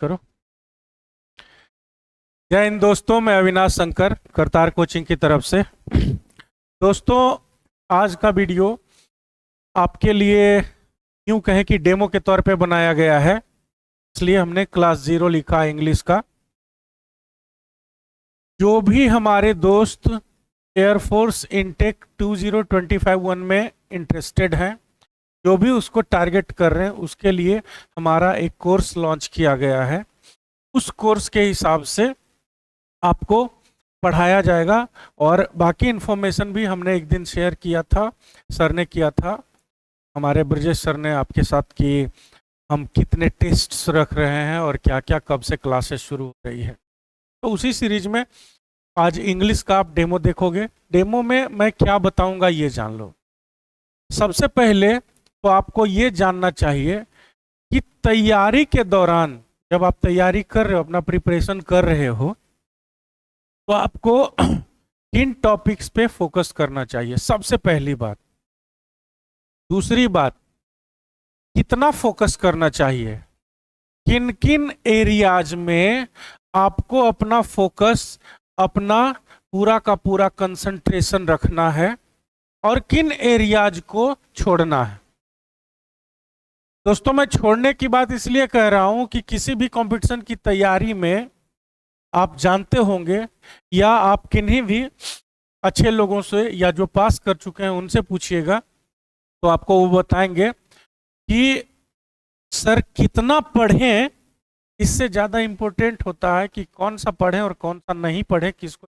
करो। जय हिंद दोस्तों, मैं अविनाश शंकर करतार कोचिंग की तरफ से। दोस्तों, आज का वीडियो आपके लिए यूं कहें कि डेमो के तौर पे बनाया गया है, इसलिए हमने क्लास 0 लिखा है इंग्लिश का। जो भी हमारे दोस्त एयरफोर्स इनटेक 2025-1 में इंटरेस्टेड हैं, जो भी उसको टारगेट कर रहे हैं, उसके लिए हमारा एक कोर्स लॉन्च किया गया है। उस कोर्स के हिसाब से आपको पढ़ाया जाएगा और बाकी इन्फॉर्मेशन भी हमने एक दिन शेयर किया था, सर ने किया था, हमारे ब्रजेश सर ने आपके साथ, कि हम कितने टेस्ट्स रख रहे हैं और क्या क्या कब से क्लासेस शुरू हो रही है। तो उसी सीरीज में आज इंग्लिश का आप डेमो देखोगे। डेमो में मैं क्या बताऊंगा ये जान लो। सबसे पहले तो आपको ये जानना चाहिए कि तैयारी के दौरान, जब आप तैयारी कर रहे हो, अपना प्रिपरेशन कर रहे हो, तो आपको किन टॉपिक्स पे फोकस करना चाहिए, सबसे पहली बात। दूसरी बात, कितना फोकस करना चाहिए, किन किन एरियाज में आपको अपना फोकस, अपना पूरा का पूरा कंसंट्रेशन रखना है और किन एरियाज को छोड़ना है। दोस्तों, मैं छोड़ने की बात इसलिए कह रहा हूं कि किसी भी कंपटीशन की तैयारी में आप जानते होंगे, या आप किन्हीं भी अच्छे लोगों से या जो पास कर चुके हैं उनसे पूछिएगा, तो आपको वो बताएंगे कि सर कितना पढ़ें, इससे ज़्यादा इम्पोर्टेंट होता है कि कौन सा पढ़ें और कौन सा नहीं पढ़ें, किसको।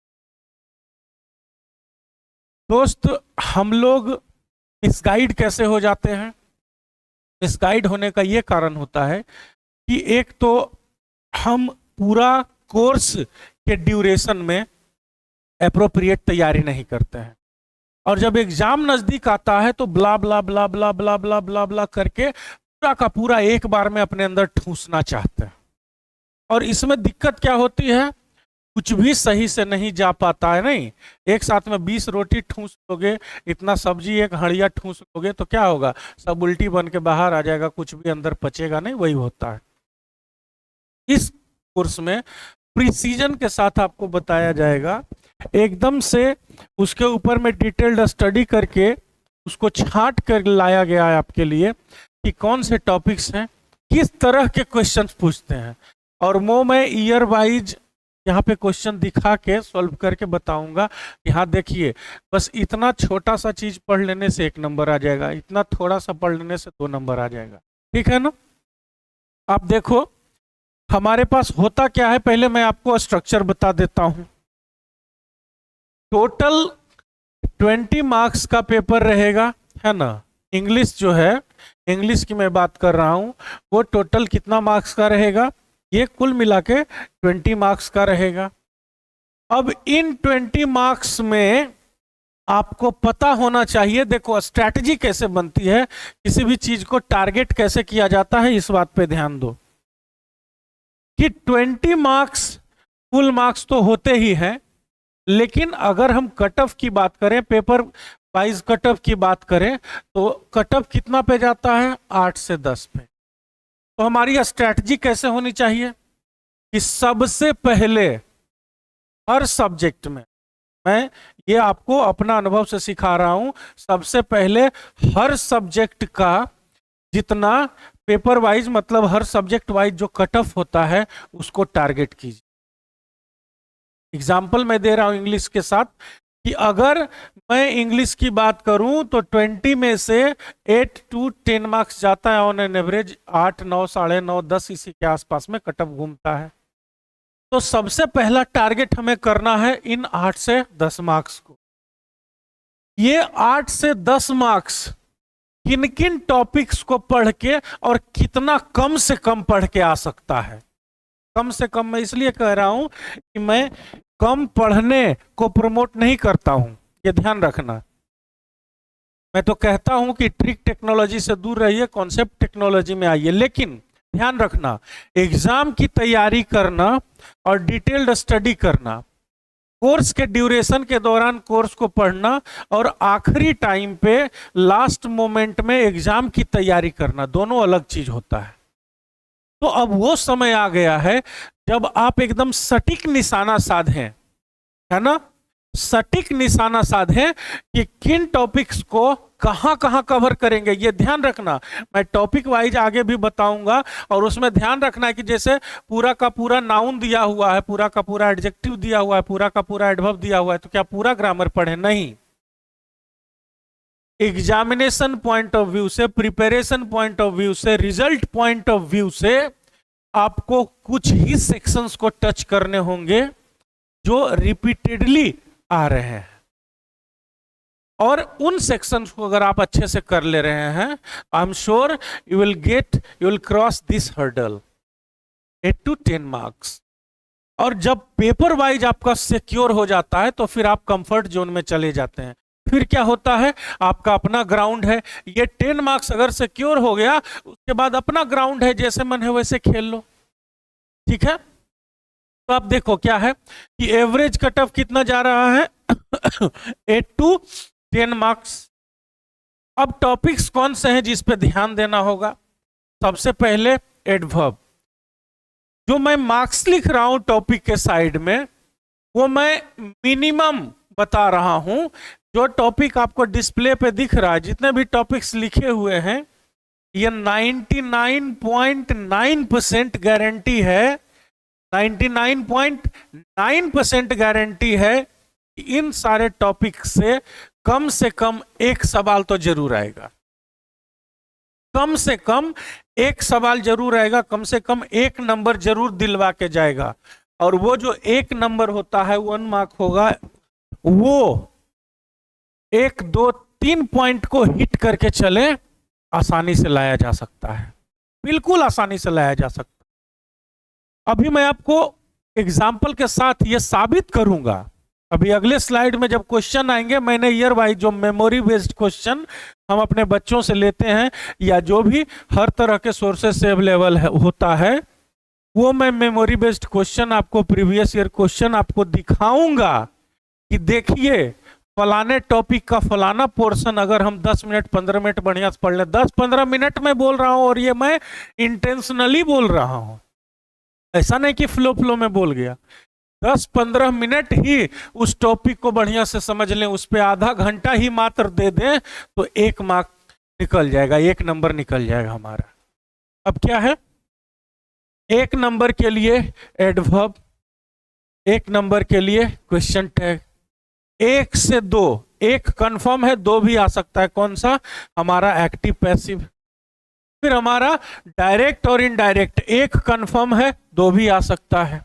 दोस्त, हम लोग मिसगाइड कैसे हो जाते हैं? मिसगाइड होने का ये कारण होता है कि एक तो हम पूरा कोर्स के ड्यूरेशन में एप्रोप्रिएट तैयारी नहीं करते हैं, और जब एग्जाम नजदीक आता है तो ब्ला ब्ला ब्ला ब्ला ब्ला ब्ला ब्ला ब्ला करके पूरा का पूरा एक बार में अपने अंदर ठूसना चाहते हैं। और इसमें दिक्कत क्या होती है, कुछ भी सही से नहीं जा पाता है। नहीं, एक साथ में 20 रोटी ठूस लोगे, इतना सब्जी एक हड़िया ठूस लोगे, तो क्या होगा, सब उल्टी बन के बाहर आ जाएगा, कुछ भी अंदर पचेगा नहीं। वही होता है। इस कोर्स में प्रिसीजन के साथ आपको बताया जाएगा, एकदम से उसके ऊपर में डिटेल्ड स्टडी करके उसको छांट कर लाया गया है आपके लिए कि कौन से टॉपिक्स हैं, किस तरह के क्वेश्चंस पूछते हैं। और वो मैं ईयर वाइज यहाँ पे क्वेश्चन दिखा के सॉल्व करके बताऊंगा। यहाँ देखिए, बस इतना छोटा सा चीज पढ़ लेने से 1 नंबर आ जाएगा, इतना थोड़ा सा पढ़ लेने से 2 नंबर आ जाएगा। ठीक है ना? आप देखो हमारे पास होता क्या है, पहले मैं आपको स्ट्रक्चर बता देता हूं। टोटल 20 मार्क्स का पेपर रहेगा, है ना। इंग्लिश जो है, इंग्लिश की मैं बात कर रहा हूं, वो टोटल कितना मार्क्स का रहेगा, ये कुल मिला के 20 मार्क्स का रहेगा। अब इन 20 मार्क्स में आपको पता होना चाहिए, देखो स्ट्रैटेजी कैसे बनती है, किसी भी चीज को टारगेट कैसे किया जाता है, इस बात पे ध्यान दो कि 20 मार्क्स फुल मार्क्स तो होते ही हैं, लेकिन अगर हम कट ऑफ की बात करें, पेपर वाइज कट ऑफ की बात करें, तो कट ऑफ कितना पे जाता है, 8 से 10 पे। तो हमारी स्ट्रैटेजी कैसे होनी चाहिए कि सबसे पहले हर सब्जेक्ट में, मैं ये आपको अपना अनुभव से सिखा रहा हूं, सबसे पहले हर सब्जेक्ट का जितना पेपर वाइज, मतलब हर सब्जेक्ट वाइज जो कट ऑफ होता है, उसको टारगेट कीजिए। एग्जाम्पल मैं दे रहा हूं इंग्लिश के साथ, कि अगर मैं इंग्लिश की बात करूं तो 20 में से 8 to 10 मार्क्स जाता है ऑन एन एवरेज, 8, 9, 9.5, 10 इसी के आसपास में कट ऑफ घूमता है। तो सबसे पहला टारगेट हमें करना है इन 8 से 10 मार्क्स को। ये 8 से 10 मार्क्स किन किन टॉपिक्स को पढ़ के और कितना कम से कम पढ़ के आ सकता है। कम से कम मैं इसलिए कह रहा हूं कि मैं कम पढ़ने को प्रमोट नहीं करता हूं, ये ध्यान रखना। मैं तो कहता हूं कि ट्रिक टेक्नोलॉजी से दूर रहिए, कॉन्सेप्ट टेक्नोलॉजी में आइए। लेकिन ध्यान रखना, एग्जाम की तैयारी करना और डिटेल्ड स्टडी करना, कोर्स के ड्यूरेशन के दौरान कोर्स को पढ़ना, और आखिरी टाइम पे लास्ट मोमेंट में एग्जाम की तैयारी करना, दोनों अलग चीज होता है। तो अब वो समय आ गया है जब आप एकदम सटीक निशाना साधें, है ना, सटीक निशाना साधें कि किन टॉपिक्स को कहां कहां कवर करेंगे। ये ध्यान रखना, मैं टॉपिक वाइज आगे भी बताऊंगा, और उसमें ध्यान रखना है कि जैसे पूरा का पूरा नाउन दिया हुआ है, पूरा का पूरा एडजेक्टिव दिया हुआ है, पूरा का पूरा एडवर्ब दिया हुआ है, तो क्या पूरा ग्रामर पढ़े? नहीं। एग्जामिनेशन पॉइंट ऑफ व्यू से, प्रिपरेशन पॉइंट ऑफ व्यू से, रिजल्ट पॉइंट ऑफ व्यू से आपको कुछ ही सेक्शंस को टच करने होंगे जो रिपीटेडली आ रहे हैं, और उन सेक्शंस को अगर आप अच्छे से कर ले रहे हैं, I am sure you will cross this hurdle 8 to 10 marks. और जब पेपर वाइज आपका सिक्योर हो जाता है तो फिर आप कंफर्ट जोन में चले जाते हैं। फिर क्या होता है, आपका अपना ग्राउंड है। ये 10 मार्क्स अगर सिक्योर हो गया, उसके बाद अपना ग्राउंड है, जैसे मन है वैसे खेल लो, ठीक है। तो आप देखो क्या है कि एवरेज कट ऑफ कितना जा रहा है 8 to 10 मार्क्स। अब टॉपिक्स कौन से हैं जिस पे ध्यान देना होगा? सबसे पहले एडवर्ब। जो मैं मार्क्स लिख रहा हूं टॉपिक के साइड में, वो मैं मिनिमम बता रहा हूं। जो टॉपिक आपको डिस्प्ले पे दिख रहा है, जितने भी टॉपिक्स लिखे हुए हैं, ये 99.9% गारंटी है, 99.9% गारंटी है कि इन सारे टॉपिक से कम एक सवाल तो जरूर आएगा। कम से कम एक सवाल जरूर आएगा, कम से कम एक नंबर जरूर दिलवा के जाएगा। और वो जो एक नंबर होता है 1 मार्क होगा, वो 1, 2, 3 पॉइंट को हिट करके चले, आसानी से लाया जा सकता है, बिल्कुल आसानी से लाया जा सकता है। अभी मैं आपको एग्जाम्पल के साथ ये साबित करूंगा। अभी अगले स्लाइड में जब क्वेश्चन आएंगे, मैंने ईयर वाइज जो मेमोरी बेस्ड क्वेश्चन हम अपने बच्चों से लेते हैं, या जो भी हर तरह के सोर्सेस से अवेलेबल होता है, वो मैं मेमोरी बेस्ड क्वेश्चन आपको, प्रीवियस ईयर क्वेश्चन आपको दिखाऊंगा कि देखिए फलाने टॉपिक का फलाना पोर्शन अगर हम 10 मिनट 15 मिनट बढ़िया से पढ़ लें, 10-15 मिनट में बोल रहा हूं, और ये मैं इंटेंशनली बोल रहा हूं, ऐसा नहीं कि फ्लो में बोल गया। 10-15 मिनट ही उस टॉपिक को बढ़िया से समझ लें, उस पर आधा घंटा ही मात्र दे दें, तो 1 मार्क निकल जाएगा, 1 नंबर निकल जाएगा हमारा। अब क्या है, 1 नंबर के लिए एडवर्ब, 1 नंबर के लिए क्वेश्चन टैग, 1 से 2, 1 कंफर्म है, 2 भी आ सकता है, कौन सा? हमारा एक्टिव पैसिव। फिर हमारा डायरेक्ट और इनडायरेक्ट, 1 कंफर्म है, 2 भी आ सकता है।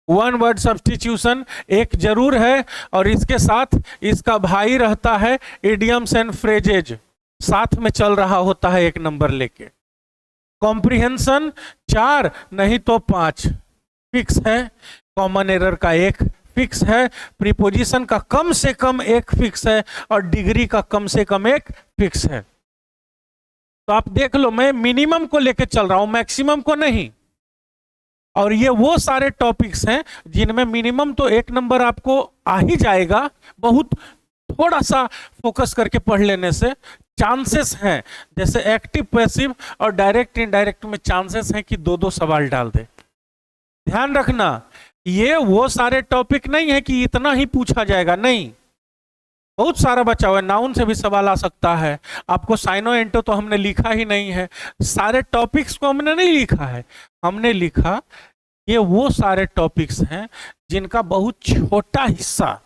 1 वर्ड सब्स्टिट्यूशन 1 जरूर है, और इसके साथ इसका भाई रहता है इडियम्स एंड फ्रेजेज, साथ में चल रहा होता है 1 नंबर लेके। कॉम्प्रिहेंशन 4 नहीं तो 5 फिक्स है, कॉमन एरर का 1 फिक्स है, प्रीपोजिशन का कम से कम 1 फिक्स है, और डिग्री का कम से कम 1 फिक्स है। तो आप देख लो, मैं मिनिमम को लेके चल रहा हूं, मैक्सिमम को नहीं। और ये वो सारे टॉपिक्स हैं जिनमें मिनिमम तो 1 नंबर आपको आ ही जाएगा, बहुत थोड़ा सा फोकस करके पढ़ लेने से चांसेस हैं। जैसे एक्टिव पैसिव और डायरेक्ट इनडायरेक्ट में चांसेस हैं कि 2-2 सवाल डाल दे। ध्यान रखना, ये वो सारे टॉपिक नहीं है कि इतना ही पूछा जाएगा, नहीं, बहुत सारा बचा हुआ है। नाउन से भी सवाल आ सकता है, आपको साइनो एंटो तो हमने लिखा ही नहीं है, सारे टॉपिक्स को हमने नहीं लिखा है, हमने लिखा ये वो सारे टॉपिक्स हैं जिनका बहुत छोटा हिस्सा,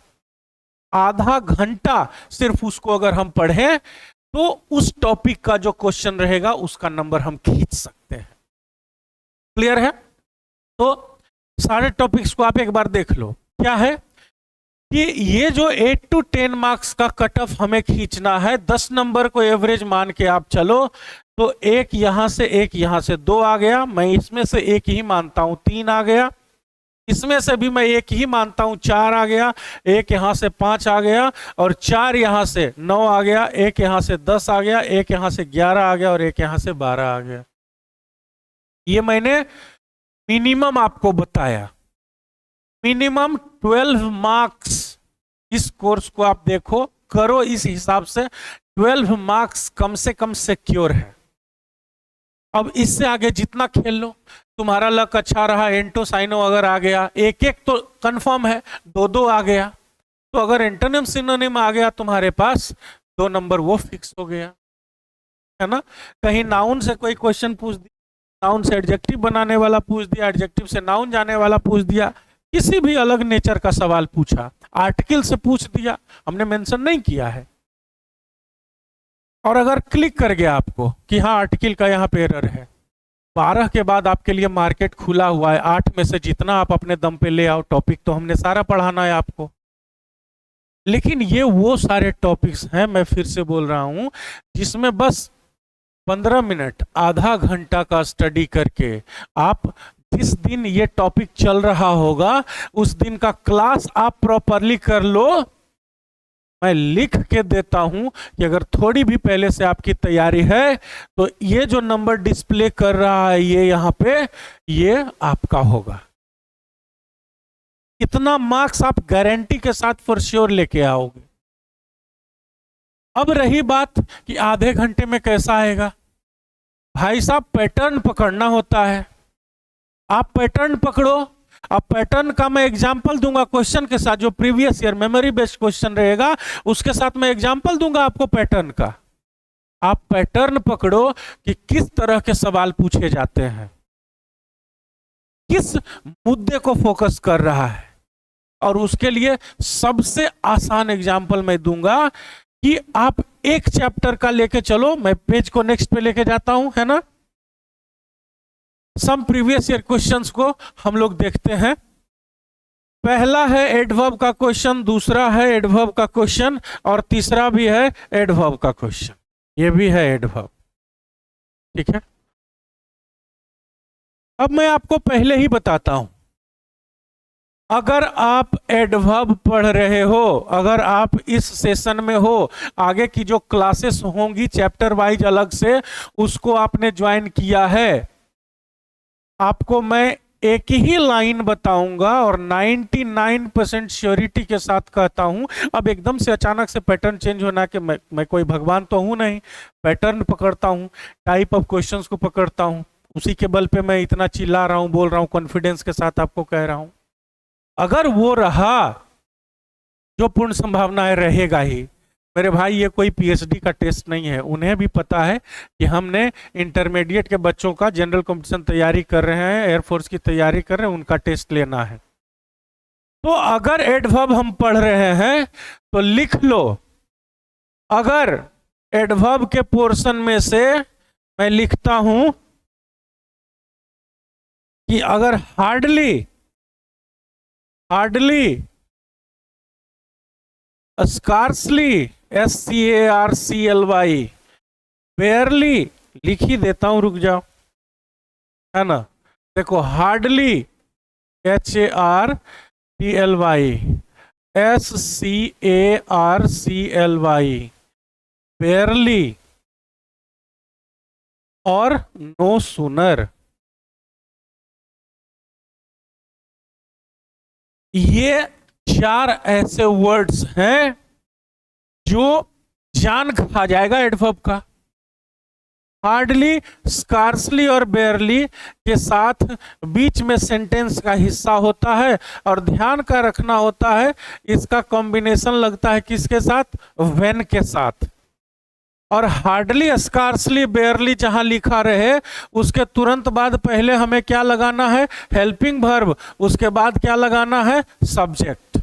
आधा घंटा सिर्फ उसको अगर हम पढ़ें तो उस टॉपिक का जो क्वेश्चन रहेगा उसका नंबर हम खींच सकते हैं। क्लियर है? तो सारे टॉपिक्स को आप एक बार देख लो। क्या है कि ये जो 8 to 10 मार्क्स का कट ऑफ हमें खींचना है, 10 नंबर को एवरेज मान के आप चलो, तो 1 यहां से 1 यहां से 2 आ गया, मैं इसमें से 1 ही मानता हूं 3 आ गया, इसमें से भी मैं 1 ही मानता हूं 4 आ गया, 1 यहां से 5 आ गया, और 4 यहां से 9 आ गया, 1 यहां से 10 आ गया, 1 यहां से 11 आ गया, और 1 यहां से 12 आ गया। ये मैंने मिनिमम आपको बताया, मिनिमम 12 मार्क्स। इस कोर्स को आप देखो, करो इस हिसाब से, 12 मार्क्स कम से कम सिक्योर है। अब इससे आगे जितना खेल लो, तुम्हारा लक अच्छा रहा, एंटो साइनो अगर आ गया, एक एक तो कंफर्म है, दो दो आ गया, तो अगर एंटोनिम सिनोनिम आ गया तुम्हारे पास, 2 नंबर वो फिक्स हो गया, है ना। कहीं नाउन से कोई क्वेश्चन पूछ दिया, नाउन से एडजेक्टिव बनाने वाला पूछ दिया, एडजेक्टिव से नाउन जाने वाला पूछ दिया, किसी भी अलग नेचर का सवाल पूछा, आर्टिकल से पूछ दिया, हमने मेंशन नहीं किया है, और अगर क्लिक कर गया आपको कि हाँ आर्टिकल का यहाँ पे एरर है, 12 के बाद आपके लिए मार्केट खुला हुआ है, 8 में से जितना आप अपने दम पे ले आओ, टॉपिक तो हमने सारा पढ़ाना है आपको। लेकिन ये वो सारे टॉपिक्स हैं, मैं फिर से बोल रहा हूं, जिसमें बस 15 मिनट आधा घंटा का स्टडी करके आप जिस दिन ये टॉपिक चल रहा होगा उस दिन का क्लास आप प्रॉपरली कर लो। मैं लिख के देता हूं कि अगर थोड़ी भी पहले से आपकी तैयारी है तो ये जो नंबर डिस्प्ले कर रहा है ये यहां पे, ये आपका होगा। इतना मार्क्स आप गारंटी के साथ फॉर श्योर लेके आओगे। अब रही बात कि आधे घंटे में कैसा आएगा, भाई साहब पैटर्न पकड़ना होता है, आप पैटर्न पकड़ो। अब पैटर्न का मैं एग्जांपल दूंगा क्वेश्चन के साथ, जो previous year memory based question रहेगा उसके साथ मैं एग्जांपल दूंगा आपको पैटर्न का। आप पैटर्न पकड़ो कि किस तरह के सवाल पूछे जाते हैं, किस मुद्दे को फोकस कर रहा है, और उसके लिए सबसे आसान एग्जांपल मैं दूंगा कि आप एक चैप्टर का लेके चलो। मैं पेज को नेक्स्ट पे लेके जाता हूं, है ना। सम प्रीवियस ईयर क्वेश्चंस को हम लोग देखते हैं। पहला है एडवर्ब का क्वेश्चन, दूसरा है एडवर्ब का क्वेश्चन, और तीसरा भी है एडवर्ब का क्वेश्चन, ये भी है एडवर्ब, ठीक है। अब मैं आपको पहले ही बताता हूं, अगर आप एडवर्ब पढ़ रहे हो, अगर आप इस सेशन में हो, आगे की जो क्लासेस होंगी चैप्टर वाइज अलग से, उसको आपने ज्वाइन किया है, आपको मैं एक ही लाइन बताऊंगा और 99% श्योरिटी के साथ कहता हूं। अब एकदम से अचानक से पैटर्न चेंज होना कि मैं कोई भगवान तो हूं नहीं, पैटर्न पकड़ता हूं, टाइप ऑफ क्वेश्चंस को पकड़ता हूं, उसी के बल पे मैं इतना चिल्ला रहा हूं, बोल रहा हूं, कॉन्फिडेंस के साथ आपको कह रहा हूं। अगर वो रहा, जो पूर्ण संभावना है रहेगा ही मेरे भाई, ये कोई पीएचडी का टेस्ट नहीं है। उन्हें भी पता है कि हमने इंटरमीडिएट के बच्चों का जनरल कंपटीशन तैयारी कर रहे हैं, एयरफोर्स की तैयारी कर रहे हैं, उनका टेस्ट लेना है। तो अगर एडवर्ब हम पढ़ रहे हैं तो लिख लो, अगर एडवर्ब के पोर्शन में से मैं लिखता हूं कि अगर हार्डली, स्कार्सली, SCARCLY, बेयरली, लिख ही देता हूं, रुक जाओ, है ना। देखो हार्डली HARDLY, SCARCLY, बेयरली और नो सूनर, ये 4 ऐसे वर्ड्स हैं जो जान खा जाएगा एडवर्ब का। हार्डली, स्कार्सली और बेयरली के साथ बीच में सेंटेंस का हिस्सा होता है, और ध्यान का रखना होता है इसका कॉम्बिनेशन लगता है किसके साथ, व्हेन के साथ। और हार्डली, स्कार्सली, बेयरली जहां लिखा रहे उसके तुरंत बाद पहले हमें क्या लगाना है, हेल्पिंग वर्ब, उसके बाद क्या लगाना है, सब्जेक्ट।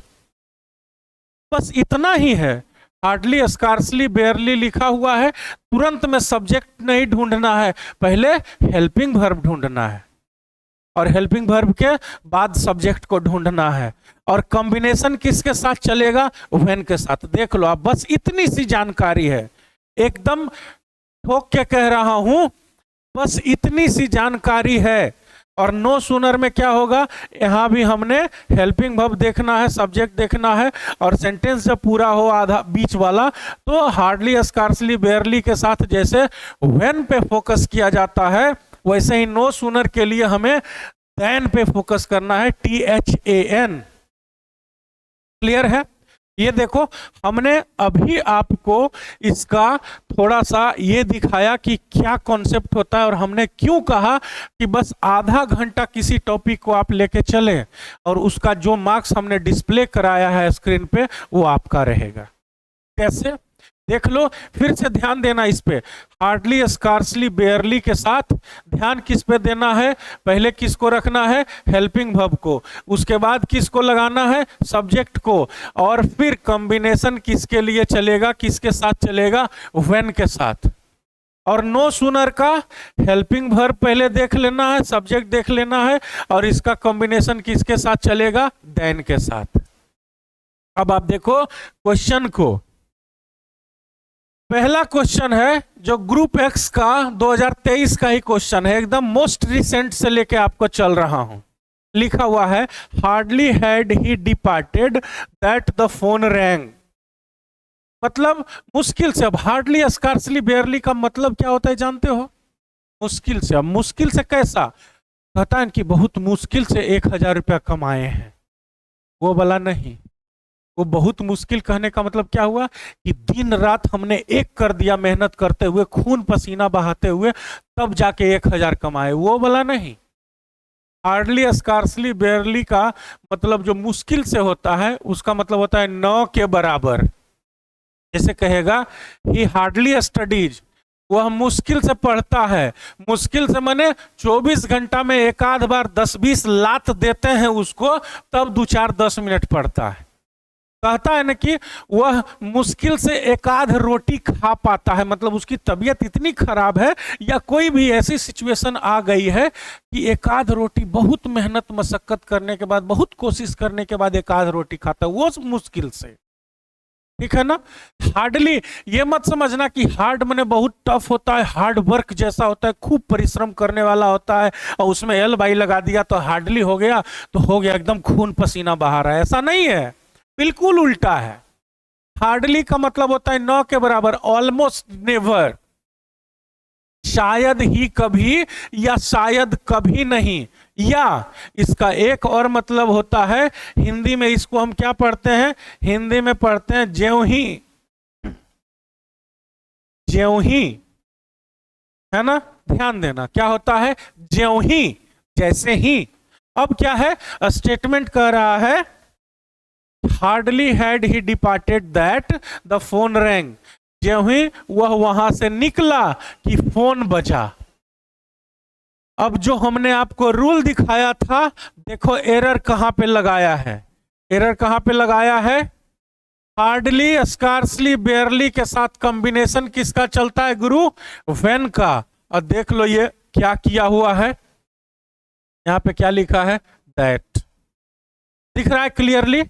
बस इतना ही है। हार्डली, स्कार्सली, बेयरली लिखा हुआ है, तुरंत में सब्जेक्ट नहीं ढूंढना है, पहले हेल्पिंग वर्ब ढूंढना है, और हेल्पिंग वर्ब के बाद सब्जेक्ट को ढूंढना है, और कॉम्बिनेशन किसके साथ चलेगा, व्हेन के साथ। देख लो आप, बस इतनी सी जानकारी है, एकदम ठोक के कह रहा हूं, बस इतनी सी जानकारी है। और नो सूनर में क्या होगा, यहां भी हमने हेल्पिंग वर्ब देखना है, सब्जेक्ट देखना है, और सेंटेंस जब पूरा हो आधा बीच वाला, तो हार्डली, स्कार्सली, बेयरली के साथ जैसे व्हेन पे फोकस किया जाता है, वैसे ही नो सूनर के लिए हमें देन पे फोकस करना है, THAN। क्लियर है। ये देखो, हमने अभी आपको इसका थोड़ा सा ये दिखाया कि क्या कॉन्सेप्ट होता है, और हमने क्यों कहा कि बस आधा घंटा किसी टॉपिक को आप लेके चलें और उसका जो मार्क्स हमने डिस्प्ले कराया है स्क्रीन पे वो आपका रहेगा। कैसे, देख लो, फिर से ध्यान देना इस पे। हार्डली, स्कार्सली, बेयरली के साथ ध्यान किस पे देना है? पहले किसको रखना है? हेल्पिंग वर्ब को। उसके बाद किसको लगाना है? सब्जेक्ट को। और फिर कॉम्बिनेशन किसके लिए चलेगा, किसके साथ चलेगा? व्हेन के साथ। और नो सूनर का हेल्पिंग वर्ब पहले देख लेना है, सब्जेक्ट देख लेना है, और इसका कॉम्बिनेशन किसके साथ चलेगा? देन के साथ। अब आप देखो क्वेश्चन को। पहला क्वेश्चन है जो ग्रुप एक्स का 2023 का ही क्वेश्चन है, एकदम मोस्ट रिसेंट से लेके आपको चल रहा हूं। लिखा हुआ है, hardly had he departed that the phone wrong. मतलब मुश्किल से। अब हार्डली, स्कार्सली, बेयरली का मतलब क्या होता है जानते हो? मुश्किल से। अब मुश्किल से कैसा? कहता है कि बहुत मुश्किल से 1000 रुपया कमाए हैं, वो वाला नहीं। वो बहुत मुश्किल कहने का मतलब क्या हुआ कि दिन रात हमने एक कर दिया, मेहनत करते हुए, खून पसीना बहाते हुए, तब जाके 1000 कमाए, वो वाला नहीं। हार्डली, स्कार्सली, बेयरली का मतलब जो मुश्किल से होता है उसका मतलब होता है 9 के बराबर। जैसे कहेगा ही हार्डली स्टडीज, वह मुश्किल से पढ़ता है। मुश्किल से माने 24 घंटा में एक आध बार 10-20 लात देते हैं उसको, तब 2-4-10 मिनट पढ़ता है। कहता है ना कि वह मुश्किल से एक आध रोटी खा पाता है, मतलब उसकी तबीयत इतनी खराब है या कोई भी ऐसी सिचुएशन आ गई है कि एक आध रोटी, बहुत मेहनत मशक्कत करने के बाद, बहुत कोशिश करने के बाद एक आध रोटी खाता है, वो मुश्किल से। ठीक है ना? हार्डली, ये मत समझना कि हार्ड माने बहुत टफ होता है, हार्ड वर्क जैसा होता है, खूब परिश्रम करने वाला होता है, और उसमें एल बाई लगा दिया तो हार्डली हो गया, तो हो गया एकदम खून पसीना बहा रहा है, ऐसा नहीं है, बिल्कुल उल्टा है। हार्डली का मतलब होता है 9 के बराबर, ऑलमोस्ट नेवर, शायद ही कभी या शायद कभी नहीं। या इसका एक और मतलब होता है, हिंदी में इसको हम क्या पढ़ते हैं? हिंदी में पढ़ते हैं ज्यों ही, ज्यों ही, है ना? ध्यान देना, क्या होता है? ज्यों ही, जैसे ही। अब क्या है? स्टेटमेंट कह रहा है, hardly had he departed that the phone wrong, ज्यों ही वह वहां से निकला कि फोन बजा। अब जो हमने आपको रूल दिखाया था, देखो एरर कहां पे लगाया है? एरर कहां पे लगाया है? हार्डली, स्कार्सली, बेयरली के साथ कॉम्बिनेशन किसका चलता है गुरु? व्हेन का। और देख लो ये क्या किया हुआ है, यहां पे क्या लिखा है? दैट। दिख रहा है क्लियरली?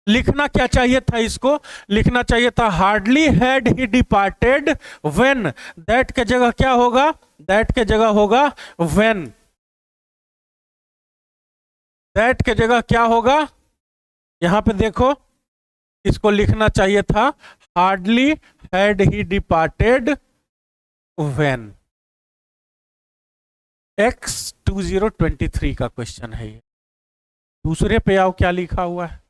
लिखना क्या चाहिए था? इसको लिखना चाहिए था hardly had he departed when. That के जगह क्या होगा? दैट के जगह होगा व्हेन। दैट के जगह क्या होगा? यहां पे देखो, इसको लिखना चाहिए था hardly had he departed when. X2023 का क्वेश्चन है ये। दूसरे पे आओ, क्या लिखा हुआ है?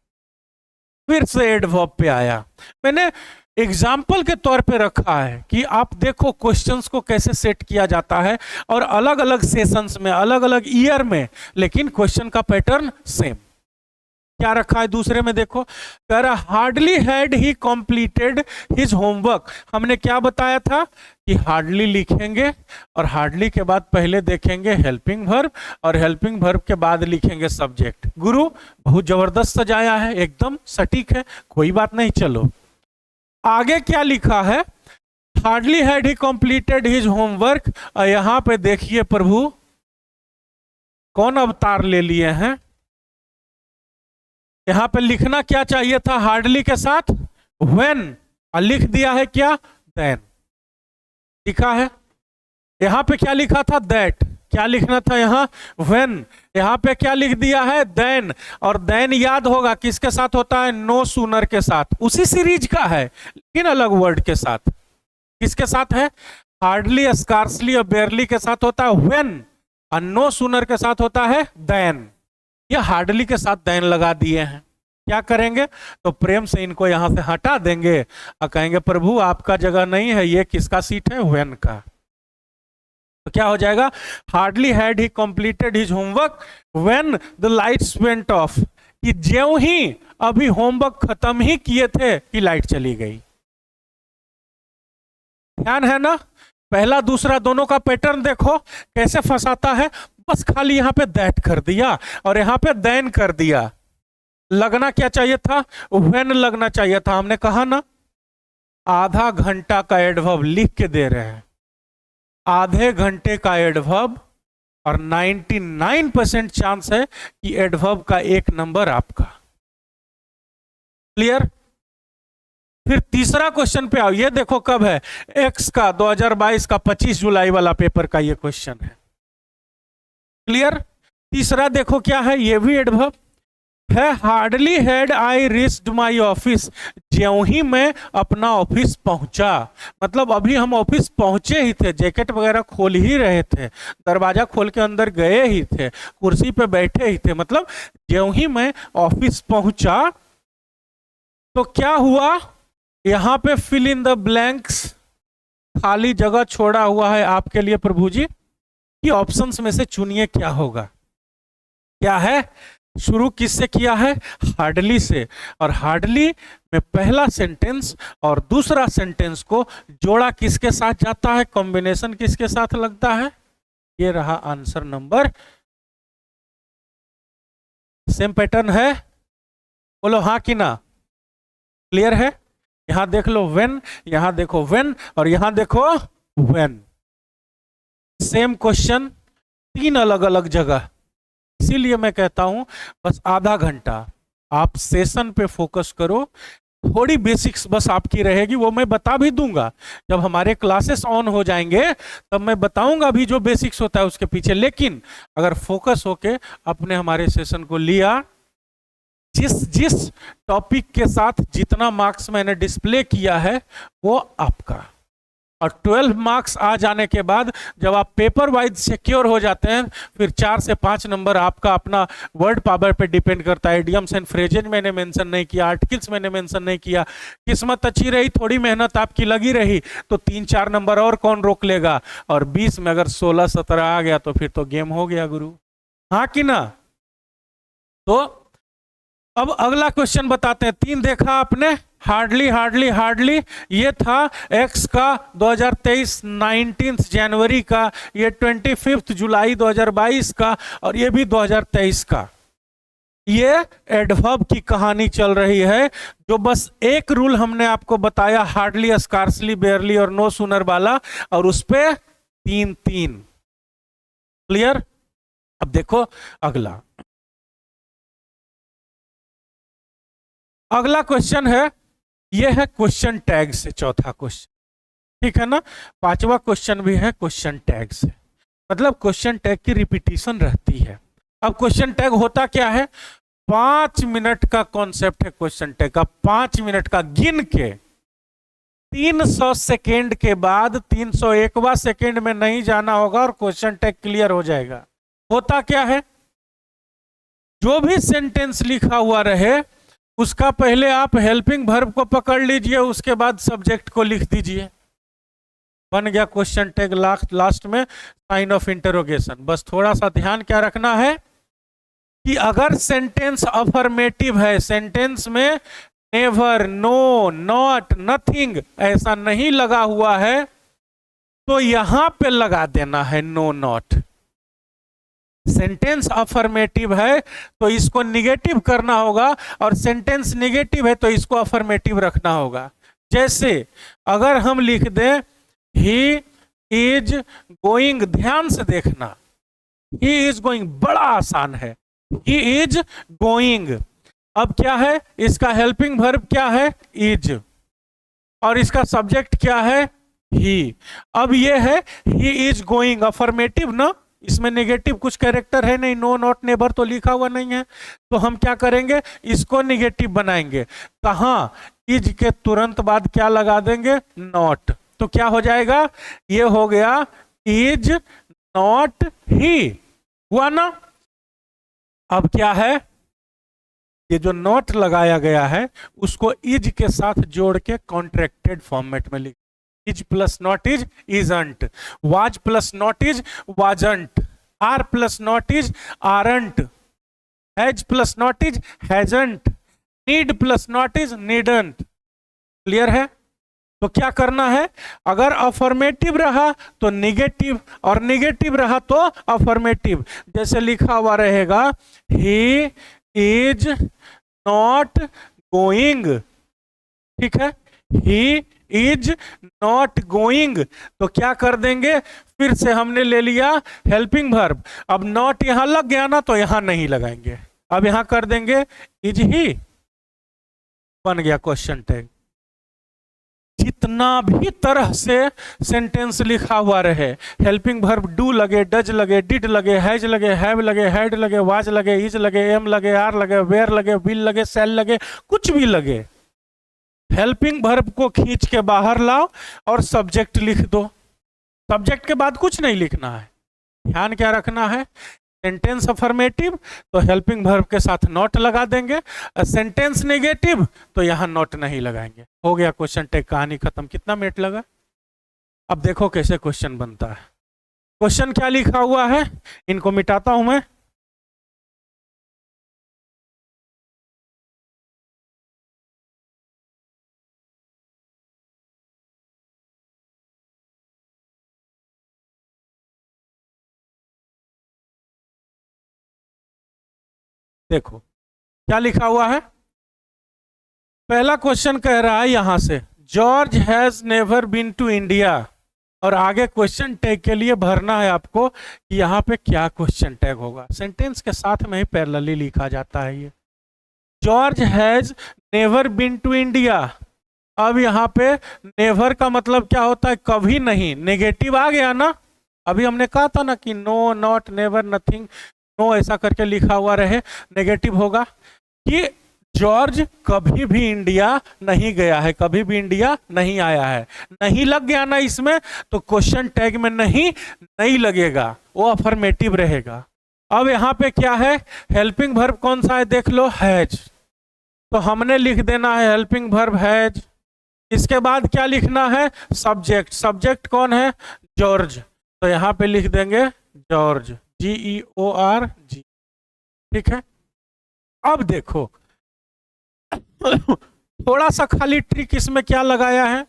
फिर से एडवर्ब पे आया। मैंने एग्जाम्पल के तौर पे रखा है कि आप देखो क्वेश्चंस को कैसे सेट किया जाता है, और अलग अलग सेशंस में, अलग अलग ईयर में, लेकिन क्वेश्चन का पैटर्न सेम। क्या रखा है दूसरे में? देखो, कह रहा hardly had he completed his homework. हमने क्या बताया था कि हार्डली लिखेंगे, और हार्डली के बाद पहले देखेंगे हेल्पिंग वर्ब, और हेल्पिंग वर्ब के बाद लिखेंगे सब्जेक्ट। गुरु बहुत जबरदस्त सजाया है, एकदम सटीक है, कोई बात नहीं। चलो आगे क्या लिखा है? Hardly had he completed his homework. और यहां पे देखिए प्रभु कौन अवतार ले लिए हैं। यहां पे लिखना क्या चाहिए था? हार्डली के साथ व्हेन, और लिख दिया है क्या? देन। लिखा है यहां पे क्या लिखा था? दैट। क्या लिखना था यहां? व्हेन। यहां पे क्या लिख दिया है? देन। और देन याद होगा किसके साथ होता है? नो सूनर के साथ। उसी सीरीज का है लेकिन अलग वर्ड के साथ। किसके साथ है? हार्डली, स्कार्सली और बेयरली के साथ होता है व्हेन, और नो सूनर के साथ होता है देन। ये हार्डली के साथ देन लगा दिए हैं। क्या करेंगे? तो प्रेम से इनको यहां से हटा देंगे और कहेंगे प्रभु आपका जगह नहीं है, ये किसका सीट है? व्हेन का। तो क्या हो जाएगा? Hardly had he completed his homework when the lights went of, कि ज्यों ही अभी होमवर्क खत्म ही किए थे कि लाइट चली गई। ध्यान है ना? पहला दूसरा दोनों का पैटर्न देखो कैसे फंसाता है। बस खाली यहां पे दैट कर दिया और यहां पे देन कर दिया। लगना क्या चाहिए था? व्हेन लगना चाहिए था। हमने कहा ना आधा घंटा का एडवर्ब लिख के दे रहे हैं, आधे घंटे का एडवर्ब, और 99% चांस है कि एडवर्ब का एक नंबर आपका। क्लियर? फिर तीसरा क्वेश्चन पे आओ। ये देखो कब है? एक्स का 2022 का 25 जुलाई वाला पेपर का ये क्वेश्चन है। क्लियर? तीसरा देखो क्या है, ये भी एडवर्ब है। Hardly had I reached my office, ज्यों ही मैं अपना ऑफिस पहुंचा, मतलब अभी हम ऑफिस पहुंचे ही थे, जैकेट वगैरह खोल ही रहे थे, दरवाजा खोल के अंदर गए ही थे, कुर्सी पे बैठे ही थे, मतलब ज्यों ही मैं ऑफिस पहुंचा। तो क्या हुआ? यहां पे फिल इन द ब्लैंक्स, खाली जगह छोड़ा हुआ है आपके लिए प्रभु जी, कि ऑप्शंस में से चुनिए क्या होगा। क्या है? शुरू किससे किया है? हार्डली से। और हार्डली में पहला सेंटेंस और दूसरा सेंटेंस को जोड़ा किसके साथ जाता है? कॉम्बिनेशन किसके साथ लगता है? ये रहा आंसर नंबर। सेम पैटर्न है? बोलो हाँ कि ना? क्लियर है? यहां देख लो व्हेन, यहां देखो व्हेन, और यहां देखो व्हेन। सेम क्वेश्चन, तीन अलग अलग जगह। इसीलिए मैं कहता हूं बस आधा घंटा आप सेशन पे फोकस करो। थोड़ी बेसिक्स बस आपकी रहेगी, वो मैं बता भी दूंगा जब हमारे क्लासेस ऑन हो जाएंगे, तब मैं बताऊंगा भी जो बेसिक्स होता है उसके पीछे। लेकिन अगर फोकस होके आपने हमारे सेशन को लिया, जिस जिस टॉपिक के साथ जितना मार्क्स मैंने डिस्प्ले किया है वो आपका, और 12 मार्क्स आ जाने के बाद जब आप पेपर वाइज सिक्योर हो जाते हैं, फिर 4 से 5 नंबर आपका अपना वर्ड पावर पे डिपेंड करता है। इडियम्स एंड फ्रेजेज मैंने मेंशन नहीं किया, आर्टिकल्स मैंने मेंशन नहीं किया। किस्मत अच्छी रही, थोड़ी मेहनत आपकी लगी रही, तो 3-4 नंबर और कौन रोक लेगा। और 20 में अगर 16-17 आ गया तो फिर तो गेम हो गया गुरु। हाँ कि ना? तो अब अगला क्वेश्चन बताते हैं। 3 देखा आपने, हार्डली हार्डली हार्डली, ये था एक्स का 2023 19 जनवरी का, ये 25 जुलाई 2022 का, और ये भी 2023 का। ये एडवर्ब की कहानी चल रही है, जो बस एक रूल हमने आपको बताया, हार्डली, स्कार्सली, बेयरली और नो सूनर वाला, और उस पे 3-3। क्लियर? अब देखो अगला, अगला क्वेश्चन है, यह है क्वेश्चन टैग से चौथा क्वेश्चन। ठीक है ना? 5वां क्वेश्चन भी है क्वेश्चन टैग से, मतलब क्वेश्चन टैग की रिपीटिशन रहती है। अब क्वेश्चन टैग होता क्या है? 5 मिनट का कॉन्सेप्ट है क्वेश्चन टैग का। 5 मिनट का गिन के 300 सेकेंड के बाद 301वां सेकेंड में नहीं जाना होगा और क्वेश्चन टैग क्लियर हो जाएगा। होता क्या है? जो भी सेंटेंस लिखा हुआ रहे उसका पहले आप हेल्पिंग वर्ब को पकड़ लीजिए, उसके बाद सब्जेक्ट को लिख दीजिए, बन गया क्वेश्चन टैग। लास्ट में साइन ऑफ इंटरोगेशन। बस थोड़ा सा ध्यान क्या रखना है कि अगर सेंटेंस अफर्मेटिव है, सेंटेंस में नेवर, नो, नॉट, नथिंग ऐसा नहीं लगा हुआ है, तो यहां पे लगा देना है नो, नॉट। सेंटेंस अफर्मेटिव है तो इसको निगेटिव करना होगा, और सेंटेंस निगेटिव है तो इसको अफर्मेटिव रखना होगा। जैसे अगर हम लिख दें ही इज गोइंग, ध्यान से देखना, ही इज गोइंग बड़ा आसान है, ही इज गोइंग। अब क्या है? इसका हेल्पिंग वर्ब क्या है? इज, और इसका सब्जेक्ट क्या है? ही। अब ये है ही इज गोइंग, अफर्मेटिव ना, इसमें नेगेटिव कुछ कैरेक्टर है नहीं, नो, नॉट, नेवर तो लिखा हुआ नहीं है, तो हम क्या करेंगे? इसको नेगेटिव बनाएंगे। कहां? इज के तुरंत बाद क्या लगा देंगे? नॉट। तो क्या हो जाएगा? ये हो गया इज नॉट ही, हुआ ना? अब क्या है? ये जो नॉट लगाया गया है उसको इज के साथ जोड़ के कॉन्ट्रैक्टेड फॉर्मेट में लिख, is plus not is isn't, was plus not is wasn't, are plus not is aren't, has plus not is hasn't, need plus not is needn't. Clear है? तो क्या करना है, अगर अफर्मेटिव रहा तो निगेटिव और निगेटिव रहा तो अफर्मेटिव। जैसे लिखा हुआ रहेगा ही इज नॉट गोइंग, ठीक है, ही इज नॉट गोइंग, तो क्या कर देंगे, फिर से हमने ले लिया हेल्पिंग वर्ब। अब नॉट यहां लग गया ना तो यहां नहीं लगाएंगे, अब यहां कर देंगे इज ही, बन गया क्वेश्चन टैग। जितना भी तरह से सेंटेंस लिखा हुआ रहे, हेल्पिंग वर्ब डू लगे, डज लगे, डिड लगे, हैज लगे, हैव लगे, हैड लगे, वाज लगे, इज लगे, एम लगे, आर लगे, वेयर लगे, विल लगे, शैल लगे, कुछ भी लगे, हेल्पिंग वर्ब को खींच के बाहर लाओ और सब्जेक्ट लिख दो। सब्जेक्ट के बाद कुछ नहीं लिखना है, ध्यान क्या रखना है, सेंटेंस अफर्मेटिव तो हेल्पिंग वर्ब के साथ नॉट लगा देंगे, सेंटेंस नेगेटिव तो यहां नॉट नहीं लगाएंगे। हो गया क्वेश्चन टैग, कहानी खत्म। कितना मिनट लगा? अब देखो कैसे क्वेश्चन बनता है। क्वेश्चन क्या लिखा हुआ है, इनको मिटाता हूं मैं। देखो क्या लिखा हुआ है, पहला क्वेश्चन कह रहा है यहां से George has never been to India, और आगे क्वेश्चन टैग के लिए भरना है आपको कि यहाँ पे क्या क्वेश्चन टैग होगा। सेंटेंस के साथ में ही पैरेलली लिखा जाता है ये, George has never been to India. अब यहाँ पे नेवर का मतलब क्या होता है, कभी नहीं, नेगेटिव आ गया ना, अभी हमने कहा था ना कि no, not, never, nothing, no ऐसा करके लिखा हुआ रहे, नेगेटिव होगा कि जॉर्ज कभी भी इंडिया नहीं गया है, कभी भी इंडिया नहीं आया है। नहीं लग गया ना इसमें तो क्वेश्चन टैग में नहीं नहीं लगेगा, वो अफर्मेटिव रहेगा। अब यहाँ पे क्या है, हेल्पिंग वर्ब कौन सा है देख लो, हैज, तो हमने लिख देना है हेल्पिंग वर्ब हैज। इसके बाद क्या लिखना है, सब्जेक्ट, सब्जेक्ट कौन है, जॉर्ज, तो यहाँ पे लिख देंगे जॉर्ज, GEORG, ठीक है। अब देखो थोड़ा सा खाली ट्रिक इसमें क्या लगाया है,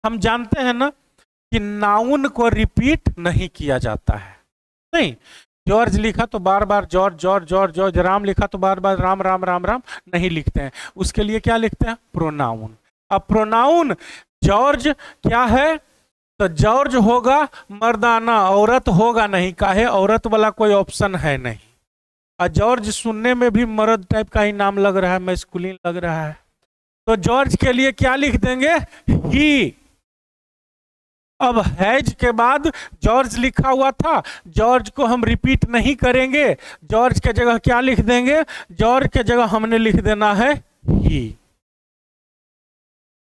हम जानते हैं ना कि नाउन को रिपीट नहीं किया जाता है, नहीं, जॉर्ज लिखा तो बार बार George George George George, Ram लिखा तो बार बार राम राम राम राम नहीं लिखते हैं, उसके लिए क्या लिखते हैं, प्रोनाउन। अब प्रोनाउन जॉर्ज क्या है, तो जॉर्ज होगा मर्दाना, औरत होगा नहीं, काहे, औरत वाला कोई ऑप्शन है नहीं, और जॉर्ज सुनने में भी मर्द टाइप का ही नाम लग रहा है, मैस्कुलिन लग रहा है, तो जॉर्ज के लिए क्या लिख देंगे, ही। अब हैज के बाद जॉर्ज लिखा हुआ था, जॉर्ज को हम रिपीट नहीं करेंगे, जॉर्ज के जगह क्या लिख देंगे, जॉर्ज के जगह हमने लिख देना है ही,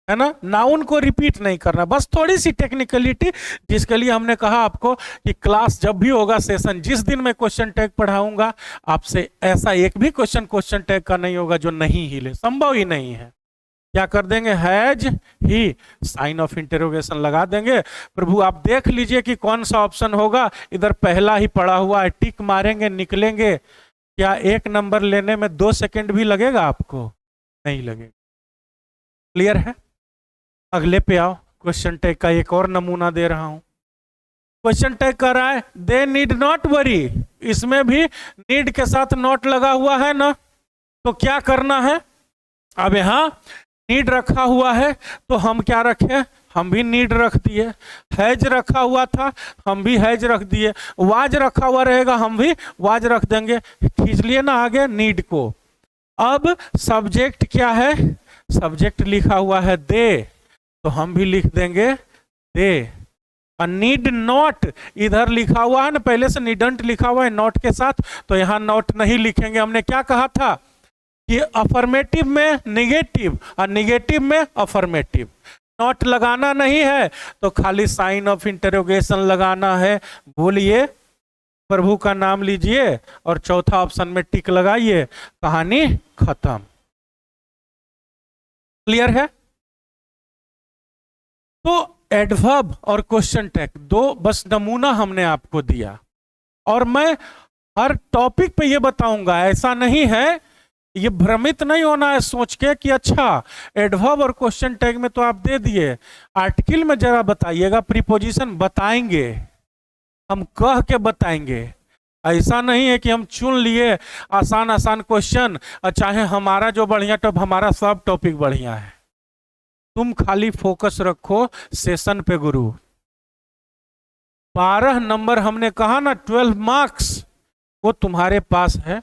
है ना, नाउन को रिपीट नहीं करना, बस थोड़ी सी टेक्निकलिटी, जिसके लिए हमने कहा आपको कि क्लास जब भी होगा, सेशन जिस दिन मैं क्वेश्चन टैग पढ़ाऊंगा, आपसे ऐसा एक भी क्वेश्चन टैग का नहीं होगा जो नहीं हिले, संभव ही नहीं है। क्या कर देंगे, has he, sign of interrogation लगा देंगे। प्रभु आप देख लीजिए कि कौन सा ऑप्शन होगा, इधर पहला ही पड़ा हुआ है, टिक मारेंगे निकलेंगे। क्या एक नंबर लेने में 2 सेकंड भी लगेगा आपको, नहीं लगेगा। क्लियर है? अगले पे आओ, क्वेश्चन टैग का एक और नमूना दे रहा हूं। क्वेश्चन टैग कर रहा है दे नीड नॉट वरी, इसमें भी नीड के साथ नॉट लगा हुआ है ना, तो क्या करना है, अब यहां नीड रखा हुआ है तो हम क्या रखें, हम भी नीड रख दिए, हैज रखा हुआ था हम भी हैज रख दिए, वाज रखा हुआ रहेगा हम भी वाज रख देंगे, खींच लिए ना आगे नीड को। अब सब्जेक्ट क्या है, सब्जेक्ट लिखा हुआ है दे, तो हम भी लिख देंगे दे। नीड नॉट इधर लिखा हुआ है ना, पहले से नीडंट लिखा हुआ है नॉट के साथ, तो यहां नॉट नहीं लिखेंगे। हमने क्या कहा था कि अफर्मेटिव में निगेटिव और निगेटिव में अफर्मेटिव, नॉट लगाना नहीं है तो खाली साइन ऑफ इंटरोगेशन लगाना है। बोलिए प्रभु का नाम लीजिए और चौथा ऑप्शन में टिक लगाइए, कहानी खत्म। क्लियर है? तो एडवर्ब और क्वेश्चन टैग दो बस नमूना हमने आपको दिया, और मैं हर टॉपिक पे ये बताऊंगा। ऐसा नहीं है, ये भ्रमित नहीं होना है सोच के कि अच्छा एडवर्ब और क्वेश्चन टैग में तो आप दे दिए, आर्टिकल में जरा बताइएगा, प्रीपोजिशन बताएंगे, हम कह के बताएंगे। ऐसा नहीं है कि हम चुन लिए आसान आसान क्वेश्चन, चाहे हमारा जो बढ़िया हमारा सब टॉपिक बढ़िया है। तुम खाली फोकस रखो सेशन पे गुरु। 12 नंबर हमने कहा ना, 12 मार्क्स वो तुम्हारे पास है।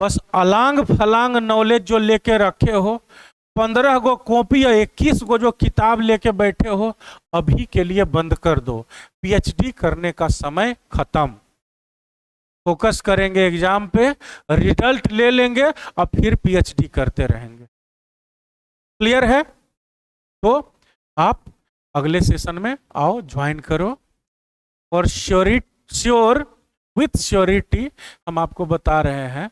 बस अलांग फलांग नॉलेज जो लेके रखे हो, 15 गो कॉपी या 21 गो जो किताब लेके बैठे हो, अभी के लिए बंद कर दो। पीएचडी करने का समय खत्म। फोकस करेंगे एग्जाम पे, रिजल्ट ले लेंगे और फिर पीएचडी करते रहेंगे। क्लियर है? तो आप अगले सेशन में आओ, ज्वाइन करो, और श्योर विथ श्योरिटी हम आपको बता रहे हैं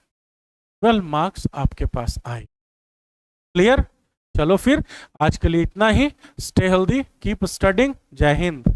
12 मार्क्स आपके पास आए। क्लियर? चलो फिर आज के लिए इतना ही। Stay healthy, keep studying. जय हिंद।